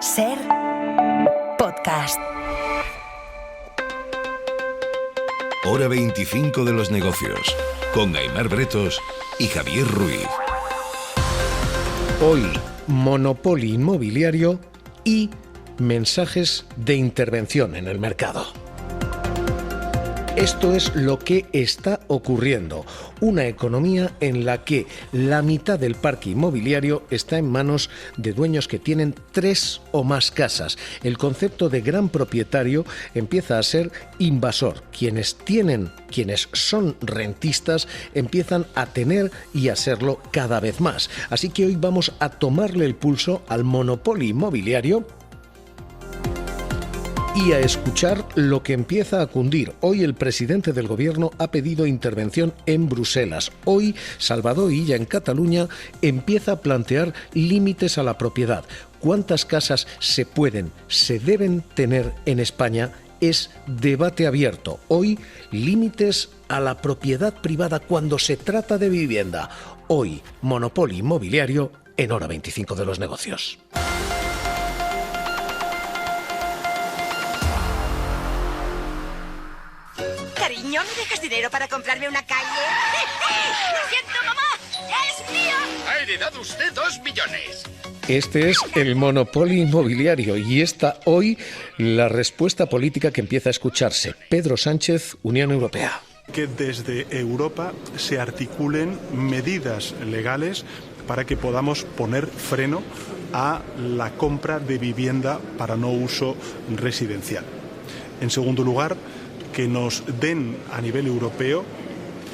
SER Podcast. Hora 25 de los negocios, con Aimar Bretos y Javier Ruiz. Hoy, monopolio inmobiliario y mensajes de intervención en el mercado. Esto es lo que está ocurriendo. Una economía en la que la mitad del parque inmobiliario está en manos de dueños que tienen 3 o más casas. El concepto de gran propietario empieza a ser invasor. Quienes son rentistas empiezan a tener y a serlo cada vez más. Así que hoy vamos a tomarle el pulso al monopolio inmobiliario y a escuchar lo que empieza a cundir. Hoy el presidente del gobierno ha pedido intervención en Bruselas. Hoy Salvador Illa en Cataluña empieza a plantear límites a la propiedad. ¿Cuántas casas se deben tener en España? Es debate abierto. Hoy, límites a la propiedad privada cuando se trata de vivienda. Hoy, monopolio inmobiliario en Hora 25 de los negocios. Cariño, ¿me dejas dinero para comprarme una calle? ¡Lo siento, mamá! ¡Es mío! Ha heredado usted 2 millones. Este es el monopolio inmobiliario y esta hoy la respuesta política que empieza a escucharse. Pedro Sánchez, Unión Europea. Que desde Europa se articulen medidas legales para que podamos poner freno a la compra de vivienda para no uso residencial. En segundo lugar, que nos den a nivel europeo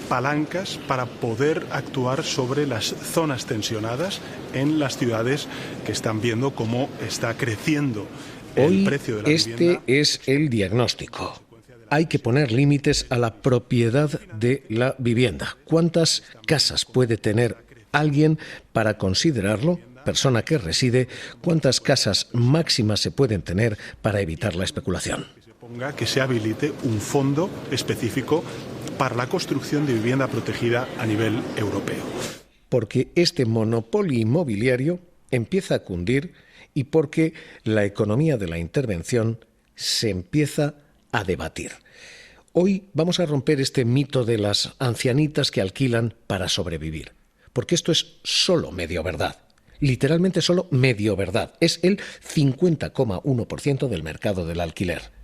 palancas para poder actuar sobre las zonas tensionadas en las ciudades que están viendo cómo está creciendo el precio de la vivienda. Este es el diagnóstico. Hay que poner límites a la propiedad de la vivienda. ¿Cuántas casas puede tener alguien para considerarlo persona que reside? ¿Cuántas casas máximas se pueden tener para evitar la especulación? Que se habilite un fondo específico para la construcción de vivienda protegida a nivel europeo. Porque este monopolio inmobiliario empieza a cundir y porque la economía de la intervención se empieza a debatir. Hoy vamos a romper este mito de las ancianitas que alquilan para sobrevivir, porque esto es solo medio verdad. Literalmente solo medio verdad. Es el 50,1% del mercado del alquiler.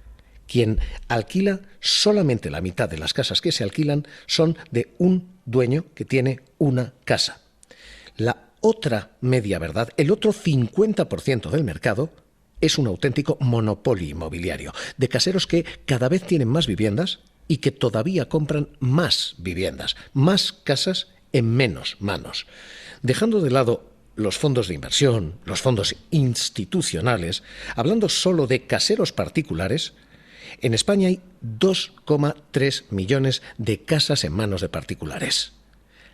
Quien alquila, solamente la mitad de las casas que se alquilan son de un dueño que tiene una casa. La otra media verdad, el otro 50% del mercado, es un auténtico monopolio inmobiliario, de caseros que cada vez tienen más viviendas y que todavía compran más viviendas, más casas en menos manos. Dejando de lado los fondos de inversión, los fondos institucionales, hablando solo de caseros particulares, en España hay 2,3 millones de casas en manos de particulares.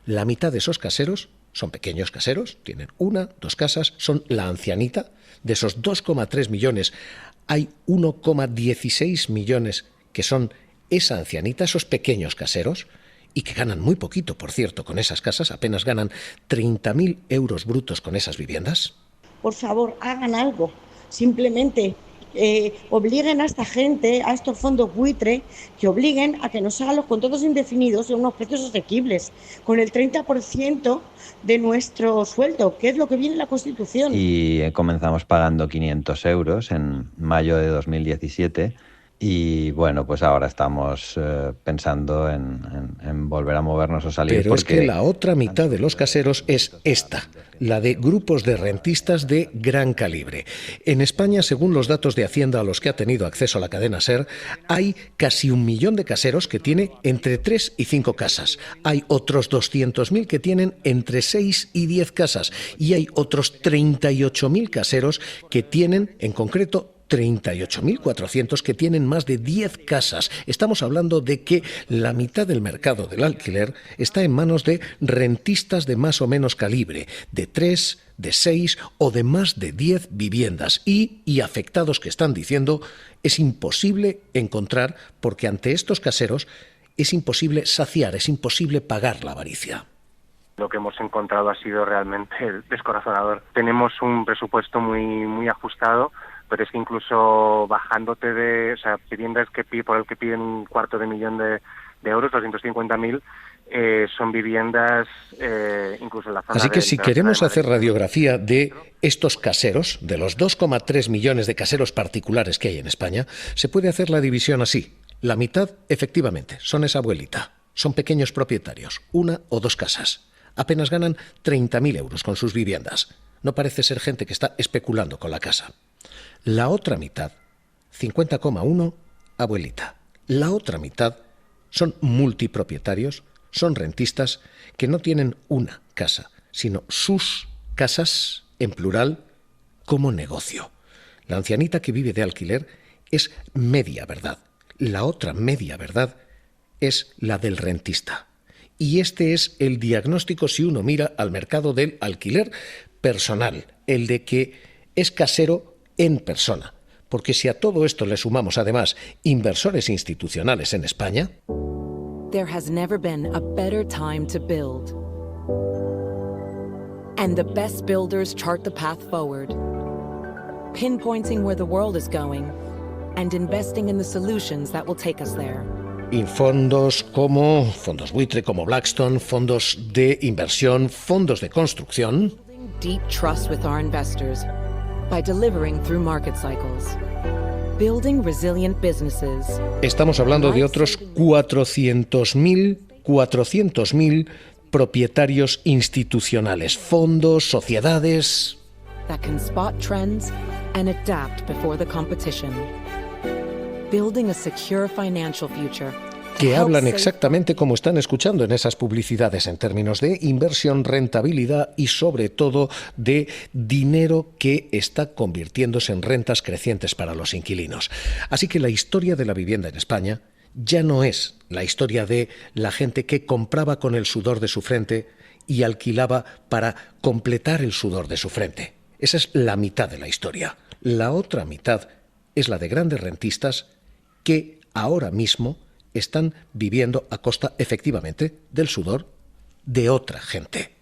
La mitad de esos caseros son pequeños caseros, tienen 1, 2 casas, son la ancianita. De esos 2,3 millones hay 1,16 millones que son esa ancianita, esos pequeños caseros, y que ganan muy poquito, por cierto, con esas casas, apenas ganan 30.000 euros brutos con esas viviendas. Por favor, hagan algo, simplemente obliguen a esta gente, a estos fondos buitre, que obliguen a que nos hagan los contratos indefinidos en unos precios asequibles, con el 30% de nuestro sueldo, que es lo que viene en la Constitución. Y comenzamos pagando 500 euros en mayo de 2017 y bueno, pues ahora estamos pensando en volver a movernos o salir. Pero es que la otra mitad de los caseros es esta, la de grupos de rentistas de gran calibre. En España, según los datos de Hacienda a los que ha tenido acceso la cadena SER, hay casi 1 millón de caseros que tiene entre 3 y 5 casas. Hay otros 200.000 que tienen entre 6 y 10 casas. Y hay otros 38.000 caseros que tienen, en concreto, 38.400 que tienen más de 10 casas. Estamos hablando de que la mitad del mercado del alquiler está en manos de rentistas de más o menos calibre, de 3, de 6 o de más de 10 viviendas. Y afectados que están diciendo, es imposible encontrar, porque ante estos caseros es imposible saciar, es imposible pagar la avaricia. Lo que hemos encontrado ha sido realmente descorazonador. Tenemos un presupuesto muy ajustado, pero es que incluso bajándote de, o sea, viviendas por el que piden 250.000 euros, 250.000, son viviendas incluso en la zona. Así que si queremos hacer radiografía de estos caseros, de los 2,3 millones de caseros particulares que hay en España, se puede hacer la división así. La mitad, efectivamente, son esa abuelita. Son pequeños propietarios, 1 o 2 casas. Apenas ganan 30.000 euros con sus viviendas. No parece ser gente que está especulando con la casa. La otra mitad, 50,1, abuelita. La otra mitad son multipropietarios, son rentistas que no tienen una casa, sino sus casas, en plural, como negocio. La ancianita que vive de alquiler es media verdad. La otra media verdad es la del rentista. Y este es el diagnóstico si uno mira al mercado del alquiler personal, el de que es casero en persona. Porque si a todo esto le sumamos además inversores institucionales en España... There has never been a better time to build. And the best builders chart the path forward, pinpointing where the world is going and investing in the solutions that will take us there. Y fondos como fondos buitre, como Blackstone, fondos de inversión, fondos de construcción. Deep trust with our investors by delivering through market cycles. Building resilient businesses. Estamos hablando de otros 400.000 propietarios institucionales, fondos, sociedades. That can spot trends and adapt before the competition. Building a secure financial future. Que hablan exactamente como están escuchando en esas publicidades en términos de inversión, rentabilidad y sobre todo de dinero que está convirtiéndose en rentas crecientes para los inquilinos. Así que la historia de la vivienda en España ya no es la historia de la gente que compraba con el sudor de su frente y alquilaba para completar el sudor de su frente. Esa es la mitad de la historia. La otra mitad es la de grandes rentistas que ahora mismo están viviendo a costa, efectivamente, del sudor de otra gente.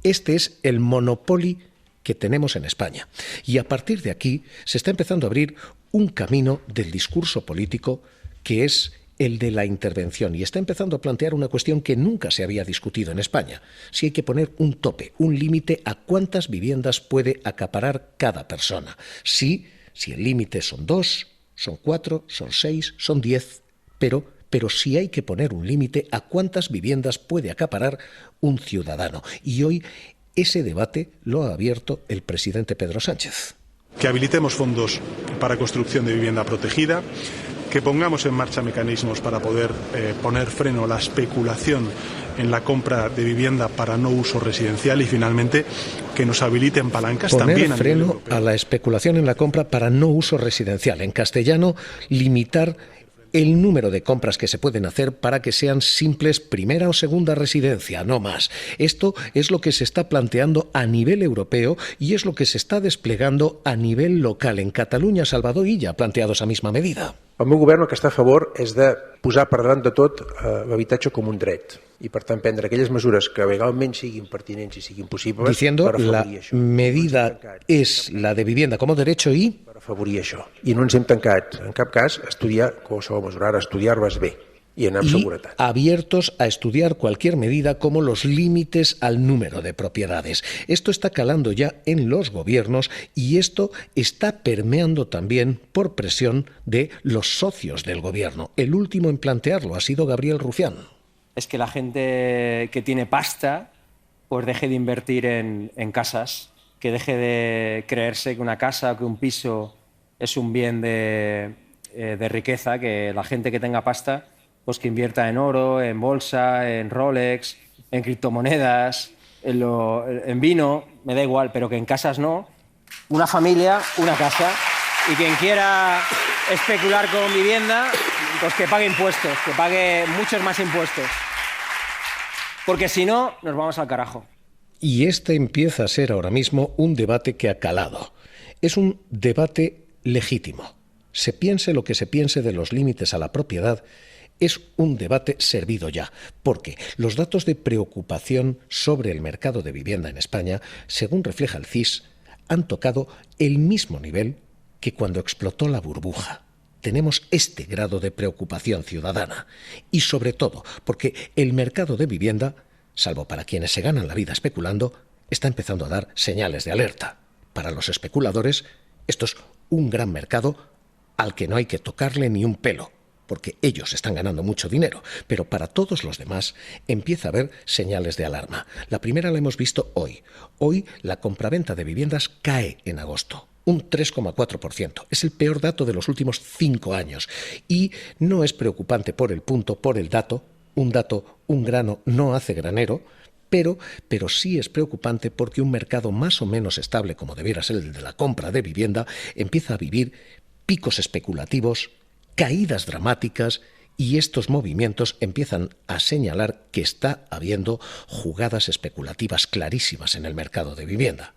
Este es el monopolio que tenemos en España. Y a partir de aquí se está empezando a abrir un camino del discurso político que es el de la intervención. Y está empezando a plantear una cuestión que nunca se había discutido en España. Si hay que poner un tope, un límite a cuántas viviendas puede acaparar cada persona. Si el límite son 2, son 4, son 6, son 10... Pero sí hay que poner un límite a cuántas viviendas puede acaparar un ciudadano. Y hoy ese debate lo ha abierto el presidente Pedro Sánchez. Que habilitemos fondos para construcción de vivienda protegida, que pongamos en marcha mecanismos para poder poner freno a la especulación en la compra de vivienda para no uso residencial y finalmente que nos habiliten palancas también poner freno a la especulación en la compra para no uso residencial. En castellano, limitar el número de compras que se pueden hacer para que sean simples primera o segunda residencia, no más. Esto es lo que se está planteando a nivel europeo y es lo que se está desplegando a nivel local. En Catalunya, Salvador Illa ha planteado esa misma medida. El meu govern el que està a favor és de posar per davant de tot l'habitatge com un dret i per tant prendre aquelles mesures que legalment siguin pertinents i siguin possibles. Diciendo la medida es la de vivienda como derecho y per afavorir això. I no ens hem tancat en cap cas a estudiar qualsevol mesura, a estudiar-les bé y anar amb seguretat. Abiertos a estudiar cualquier medida como los límites al número de propiedades. Esto está calando ya en los gobiernos y esto está permeando también por presión de los socios del gobierno. El último en plantearlo ha sido Gabriel Rufián. Es que la gente que tiene pasta pues deje de invertir en casas, que deje de creerse que una casa o que un piso es un bien de riqueza, que la gente que tenga pasta pues que invierta en oro, en bolsa, en Rolex, en criptomonedas, en vino, me da igual, pero que en casas no. Una familia, una casa, y quien quiera especular con vivienda, pues que pague impuestos, que pague muchos más impuestos. Porque si no, nos vamos al carajo. Y este empieza a ser ahora mismo un debate que ha calado. Es un debate legítimo. Se piense lo que se piense de los límites a la propiedad, es un debate servido ya, porque los datos de preocupación sobre el mercado de vivienda en España, según refleja el CIS, han tocado el mismo nivel que cuando explotó la burbuja. Tenemos este grado de preocupación ciudadana y, sobre todo, porque el mercado de vivienda, salvo para quienes se ganan la vida especulando, está empezando a dar señales de alerta. Para los especuladores, esto es un gran mercado al que no hay que tocarle ni un pelo, porque ellos están ganando mucho dinero, pero para todos los demás empieza a haber señales de alarma. La primera la hemos visto hoy. Hoy la compraventa de viviendas cae en agosto. Un 3,4%. Es el peor dato de los últimos 5 años. Y no es preocupante por el punto, por el dato. Un grano no hace granero, pero sí es preocupante porque un mercado más o menos estable, como debiera ser el de la compra de vivienda, empieza a vivir picos especulativos, caídas dramáticas, y estos movimientos empiezan a señalar que está habiendo jugadas especulativas clarísimas en el mercado de vivienda.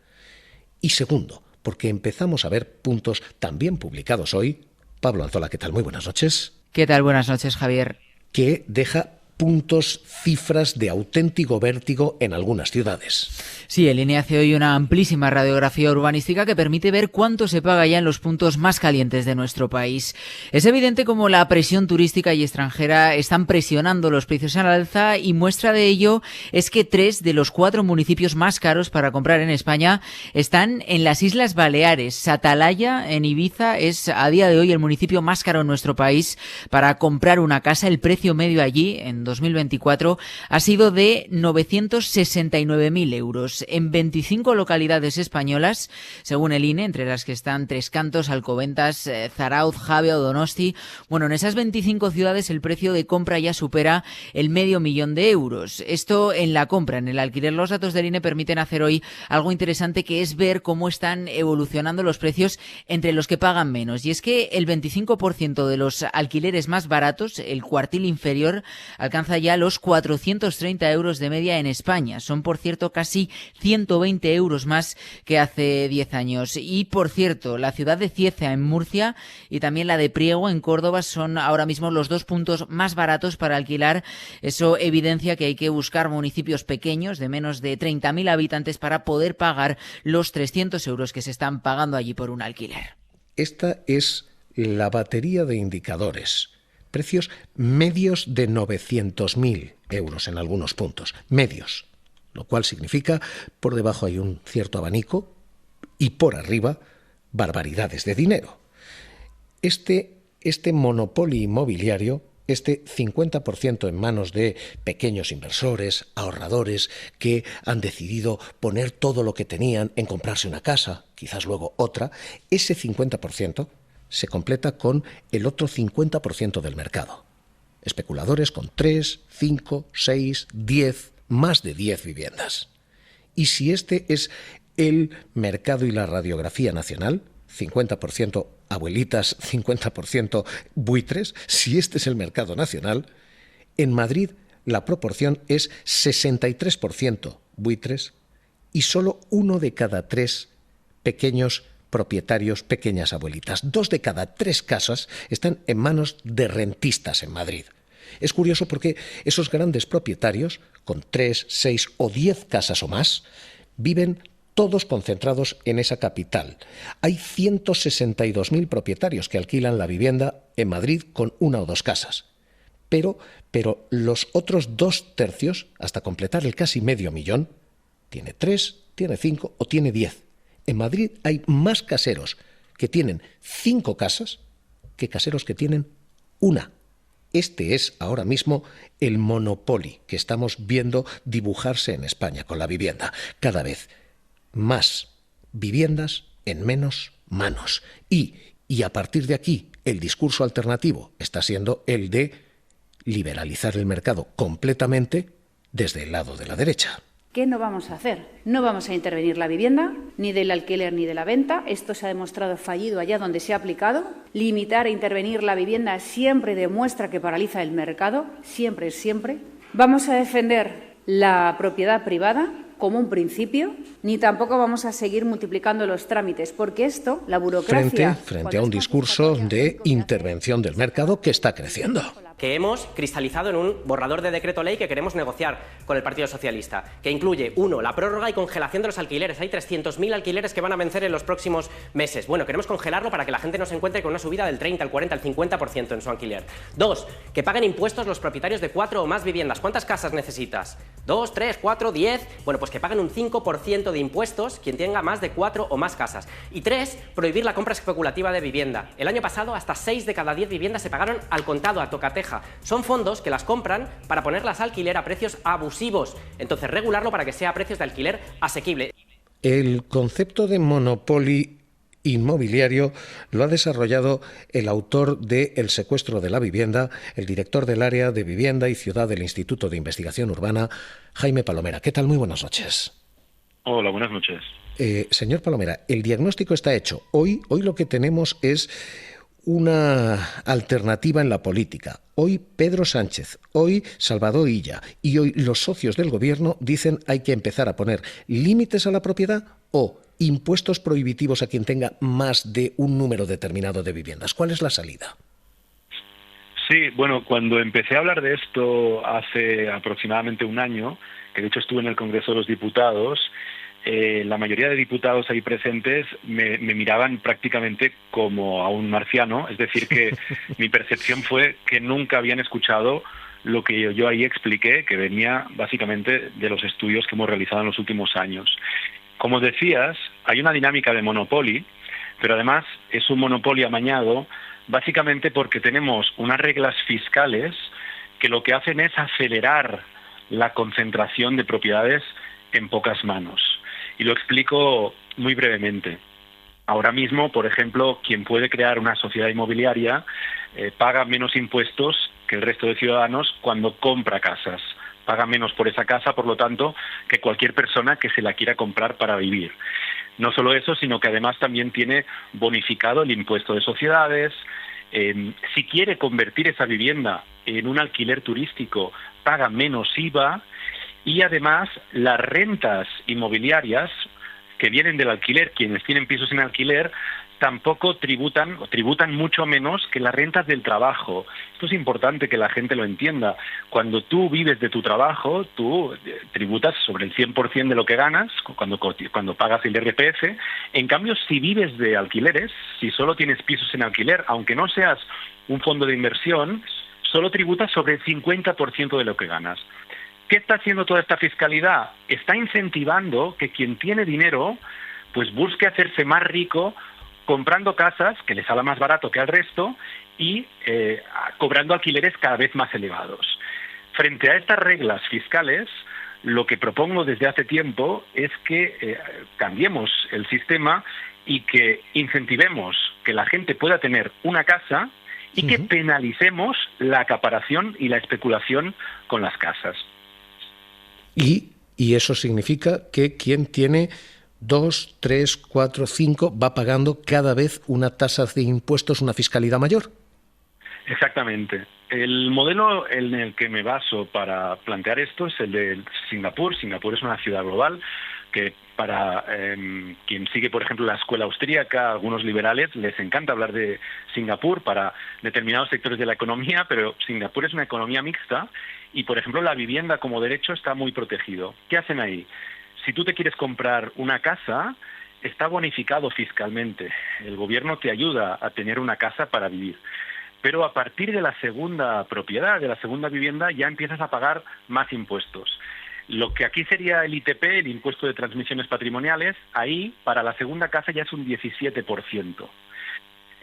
Y segundo, porque empezamos a ver puntos también publicados hoy. Pablo Anzola, ¿qué tal? Muy buenas noches. ¿Qué tal? Buenas noches, Javier. Que deja puntos, cifras de auténtico vértigo en algunas ciudades. Sí, el INE hace hoy una amplísima radiografía urbanística que permite ver cuánto se paga ya en los puntos más calientes de nuestro país. Es evidente cómo la presión turística y extranjera están presionando los precios al alza, y muestra de ello es que 3 de los 4 municipios más caros para comprar en España están en las Islas Baleares. Atalaya, en Ibiza, es a día de hoy el municipio más caro en nuestro país para comprar una casa. El precio medio allí, en 2024, ha sido de 969.000 euros. En 25 localidades españolas, según el INE, entre las que están Tres Cantos, Alcobendas, Zarauz, Jave o Donosti. Bueno, en esas 25 ciudades el precio de compra ya supera el 500.000 de euros. Esto en la compra. En el alquiler, los datos del INE permiten hacer hoy algo interesante, que es ver cómo están evolucionando los precios entre los que pagan menos. Y es que el 25% de los alquileres más baratos, el cuartil inferior, alcanza ya los 430 euros de media en España. Son, por cierto, casi 120 euros más que hace 10 años. Y, por cierto, la ciudad de Cieza, en Murcia, y también la de Priego, en Córdoba, son ahora mismo los 2 puntos más baratos para alquilar. Eso evidencia que hay que buscar municipios pequeños, de menos de 30.000 habitantes, para poder pagar los 300 euros que se están pagando allí por un alquiler. Esta es la batería de indicadores. Precios medios de 900.000 euros en algunos puntos, medios, lo cual significa por debajo hay un cierto abanico y por arriba barbaridades de dinero. Este monopolio inmobiliario, este 50% en manos de pequeños inversores, ahorradores, que han decidido poner todo lo que tenían en comprarse una casa, quizás luego otra, ese 50% se completa con el otro 50% del mercado. Especuladores con 3, 5, 6, 10, más de 10 viviendas. Y si este es el mercado y la radiografía nacional, 50% abuelitas, 50% buitres, si este es el mercado nacional, en Madrid la proporción es 63% buitres y solo 1 de cada 3 pequeños propietarios, pequeñas abuelitas. 2 de cada 3 casas están en manos de rentistas en Madrid. Es curioso porque esos grandes propietarios, con 3, 6 o 10 casas o más, viven todos concentrados en esa capital. Hay 162.000 propietarios que alquilan la vivienda en Madrid con 1 o 2 casas. Pero los otros 2/3, hasta completar el casi 500.000, tiene 3, tiene 5 o tiene 10. En Madrid hay más caseros que tienen 5 casas que caseros que tienen 1. Este es ahora mismo el monopolio que estamos viendo dibujarse en España con la vivienda. Cada vez más viviendas en menos manos. Y a partir de aquí, el discurso alternativo está siendo el de liberalizar el mercado completamente desde el lado de la derecha. ¿Qué no vamos a hacer? No vamos a intervenir la vivienda, ni del alquiler ni de la venta. Esto se ha demostrado fallido allá donde se ha aplicado. Limitar e intervenir la vivienda siempre demuestra que paraliza el mercado, siempre. Vamos a defender la propiedad privada como un principio, ni tampoco vamos a seguir multiplicando los trámites, porque esto, la burocracia... Frente a un discurso de intervención del mercado que está creciendo. que hemos cristalizado en un borrador de decreto ley que queremos negociar con el Partido Socialista, que incluye, 1, la prórroga y congelación de los alquileres. Hay 300.000 alquileres que van a vencer en los próximos meses. Bueno, queremos congelarlo para que la gente no se encuentre con una subida del 30, el 40, el 50% en su alquiler. 2, que paguen impuestos los propietarios de 4 o más viviendas. ¿Cuántas casas necesitas? 2, 3, 4, 10... Bueno, pues que paguen un 5% de impuestos quien tenga más de 4 o más casas. Y 3, prohibir la compra especulativa de vivienda. El año pasado, hasta 6 de cada 10 viviendas se pagaron al contado, a tocateja. Son fondos que las compran para ponerlas a alquiler a precios abusivos. Entonces, regularlo para que sea a precios de alquiler asequible. El concepto de monopolio inmobiliario lo ha desarrollado el autor de El secuestro de la vivienda, el director del área de vivienda y ciudad del Instituto de Investigación Urbana, Jaime Palomera. ¿Qué tal? Muy buenas noches. Hola, buenas noches. Señor Palomera, el diagnóstico está hecho. Hoy lo que tenemos es una alternativa en la política. Hoy Pedro Sánchez, hoy Salvador Illa y hoy los socios del gobierno dicen hay que empezar a poner límites a la propiedad o impuestos prohibitivos a quien tenga más de un número determinado de viviendas. ¿Cuál es la salida? Sí, bueno, cuando empecé a hablar de esto hace aproximadamente un año, que de hecho estuve en el Congreso de los Diputados, la mayoría de diputados ahí presentes me miraban prácticamente como a un marciano, es decir, que mi percepción fue que nunca habían escuchado lo que yo ahí expliqué, que venía básicamente de los estudios que hemos realizado en los últimos años. Como decías, hay una dinámica de monopolio, pero además es un monopolio amañado, básicamente porque tenemos unas reglas fiscales que lo que hacen es acelerar la concentración de propiedades en pocas manos. Y lo explico muy brevemente. Ahora mismo, por ejemplo, quien puede crear una sociedad inmobiliaria paga menos impuestos que el resto de ciudadanos cuando compra casas. Paga menos por esa casa, por lo tanto, que cualquier persona que se la quiera comprar para vivir. No solo eso, sino que además también tiene bonificado el impuesto de sociedades. Si quiere convertir esa vivienda en un alquiler turístico, paga menos IVA. Y además, las rentas inmobiliarias que vienen del alquiler, quienes tienen pisos en alquiler, tampoco tributan, o tributan mucho menos que las rentas del trabajo. Esto es importante que la gente lo entienda. Cuando tú vives de tu trabajo, tú tributas sobre el 100% de lo que ganas, cuando pagas el IRPF. En cambio, si vives de alquileres, si solo tienes pisos en alquiler, aunque no seas un fondo de inversión, solo tributas sobre el 50% de lo que ganas. ¿Qué está haciendo toda esta fiscalidad? Está incentivando que quien tiene dinero pues busque hacerse más rico comprando casas que le salga más barato que al resto y cobrando alquileres cada vez más elevados. Frente a estas reglas fiscales, lo que propongo desde hace tiempo es que cambiemos el sistema y que incentivemos que la gente pueda tener una casa y que penalicemos la acaparación y la especulación con las casas. Y eso significa que quien tiene 2, 3, 4, 5 va pagando cada vez una tasa de impuestos, una fiscalidad mayor. Exactamente. El modelo en el que me baso para plantear esto es el de Singapur. Singapur es una ciudad global que para quien sigue, por ejemplo, la escuela austríaca, algunos liberales, les encanta hablar de Singapur para determinados sectores de la economía, pero Singapur es una economía mixta y, por ejemplo, la vivienda como derecho está muy protegido. ¿Qué hacen ahí? Si tú te quieres comprar una casa, está bonificado fiscalmente. El gobierno te ayuda a tener una casa para vivir. Pero a partir de la segunda propiedad, de la segunda vivienda, ya empiezas a pagar más impuestos. Lo que aquí sería el ITP, el impuesto de transmisiones patrimoniales, ahí para la segunda casa ya es un 17%.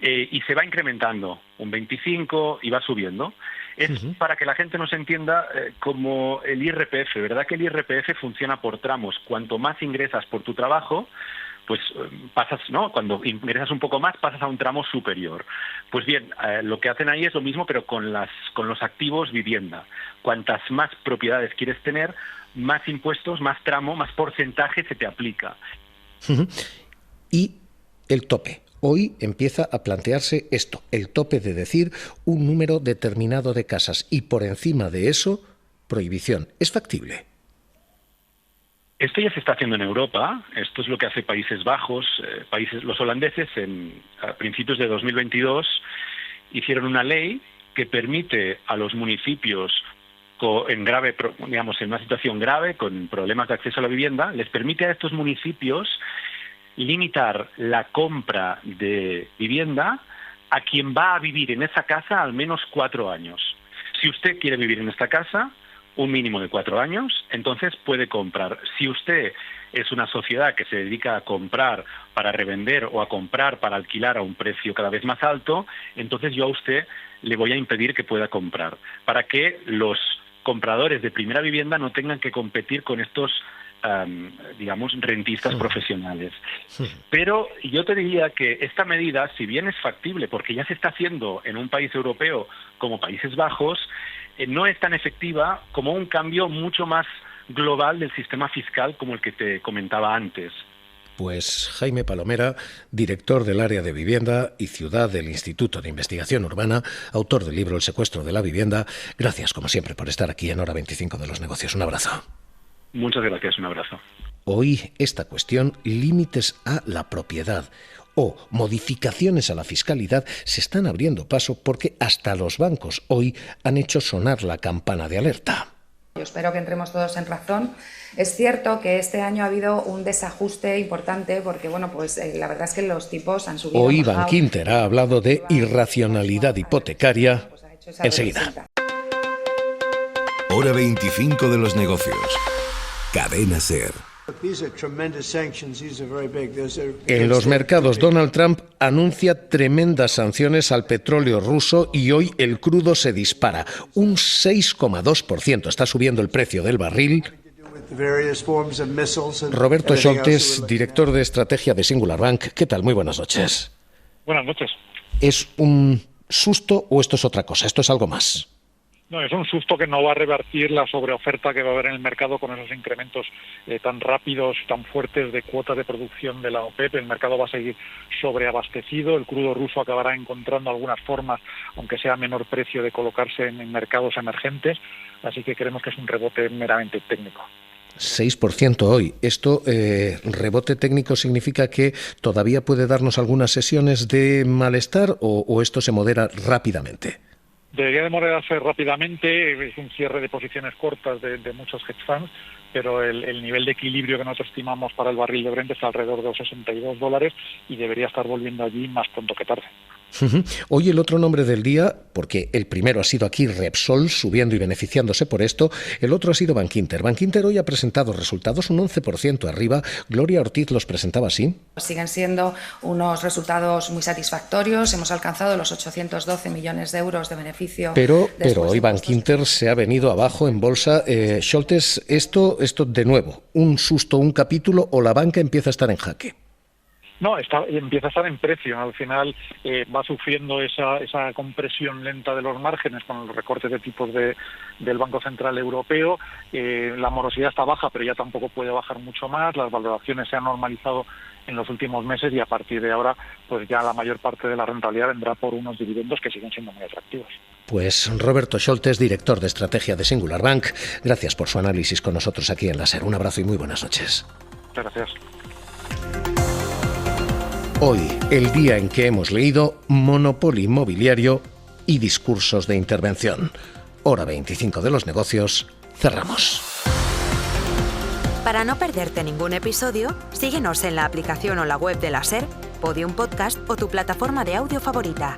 Y se va incrementando, un 25% y va subiendo. Es para que la gente nos entienda como el IRPF, ¿verdad? Que el IRPF funciona por tramos. Cuanto más ingresas por tu trabajo, pues pasas, ¿no? Cuando ingresas un poco más, pasas a un tramo superior. Pues bien, lo que hacen ahí es lo mismo, pero con los activos vivienda. Cuantas más propiedades quieres tener, más impuestos, más tramo, más porcentaje se te aplica. Y el tope. Hoy empieza a plantearse esto, el tope de decir un número determinado de casas y por encima de eso, prohibición. ¿Es factible? Esto ya se está haciendo en Europa. Esto es lo que hace Países Bajos. Los holandeses a principios de 2022 hicieron una ley que permite a los municipios en una situación grave, con problemas de acceso a la vivienda, les permite a estos municipios limitar la compra de vivienda a quien va a vivir en esa casa al menos 4 años. Si usted quiere vivir en esta casa, un mínimo de 4 años, entonces puede comprar. Si usted es una sociedad que se dedica a comprar para revender o a comprar para alquilar a un precio cada vez más alto, entonces yo a usted le voy a impedir que pueda comprar, para que los compradores de primera vivienda no tengan que competir con estos rentistas profesionales. Pero yo te diría que esta medida, si bien es factible, porque ya se está haciendo en un país europeo como Países Bajos, no es tan efectiva como un cambio mucho más global del sistema fiscal como el que te comentaba antes. Pues Jaime Palomera, director del área de vivienda y ciudad del Instituto de Investigación Urbana, autor del libro El secuestro de la vivienda, gracias como siempre por estar aquí en Hora 25 de los Negocios. Un abrazo. Muchas gracias, un abrazo. Hoy esta cuestión, límites a la propiedad o modificaciones a la fiscalidad, se están abriendo paso porque hasta los bancos hoy han hecho sonar la campana de alerta. Yo espero que entremos todos en razón. Es cierto que este año ha habido un desajuste importante porque, la verdad es que los tipos han subido. Hoy Bankinter ha hablado de irracionalidad hipotecaria. Enseguida. Hora 25 de los negocios. Cadena SER. En los mercados, Donald Trump anuncia tremendas sanciones al petróleo ruso y hoy el crudo se dispara. Un 6,2%. Está subiendo el precio del barril. Roberto Scholtes, director de estrategia de Singular Bank. ¿Qué tal? Muy buenas noches. Buenas noches. ¿Es un susto o esto es otra cosa? ¿Esto es algo más? No, es un susto que no va a revertir la sobreoferta que va a haber en el mercado con esos incrementos tan rápidos, tan fuertes de cuotas de producción de la OPEP. El mercado va a seguir sobreabastecido. El crudo ruso acabará encontrando algunas formas, aunque sea a menor precio, de colocarse en mercados emergentes. Así que creemos que es un rebote meramente técnico. 6% hoy. ¿Esto, rebote técnico, significa que todavía puede darnos algunas sesiones de malestar o esto se modera rápidamente? Debería de moderarse rápidamente. Es un cierre de posiciones cortas de muchos hedge funds, pero el nivel de equilibrio que nosotros estimamos para el barril de Brent está alrededor de los $62 y debería estar volviendo allí más pronto que tarde. Hoy el otro nombre del día, porque el primero ha sido aquí Repsol, subiendo y beneficiándose por esto, el otro ha sido Bankinter. Bankinter hoy ha presentado resultados un 11% arriba. Gloria Ortiz los presentaba así. Siguen siendo unos resultados muy satisfactorios. Hemos alcanzado los 812 millones de euros de beneficio. Pero hoy Bankinter se ha venido abajo en bolsa. Scholtes, esto de nuevo, un susto, un capítulo o la banca empieza a estar en jaque. No, empieza a estar en precio. Al final va sufriendo esa compresión lenta de los márgenes con los recortes de tipos del Banco Central Europeo. La morosidad está baja, pero ya tampoco puede bajar mucho más. Las valoraciones se han normalizado en los últimos meses y a partir de ahora pues ya la mayor parte de la rentabilidad vendrá por unos dividendos que siguen siendo muy atractivos. Pues Roberto Scholtes, director de estrategia de Singular Bank, gracias por su análisis con nosotros aquí en la SER. Un abrazo y muy buenas noches. Muchas gracias. Hoy, el día en que hemos leído Monopolio Inmobiliario y discursos de intervención. Hora 25 de los negocios, cerramos. Para no perderte ningún episodio, síguenos en la aplicación o la web de la SER, Podium Podcast o tu plataforma de audio favorita.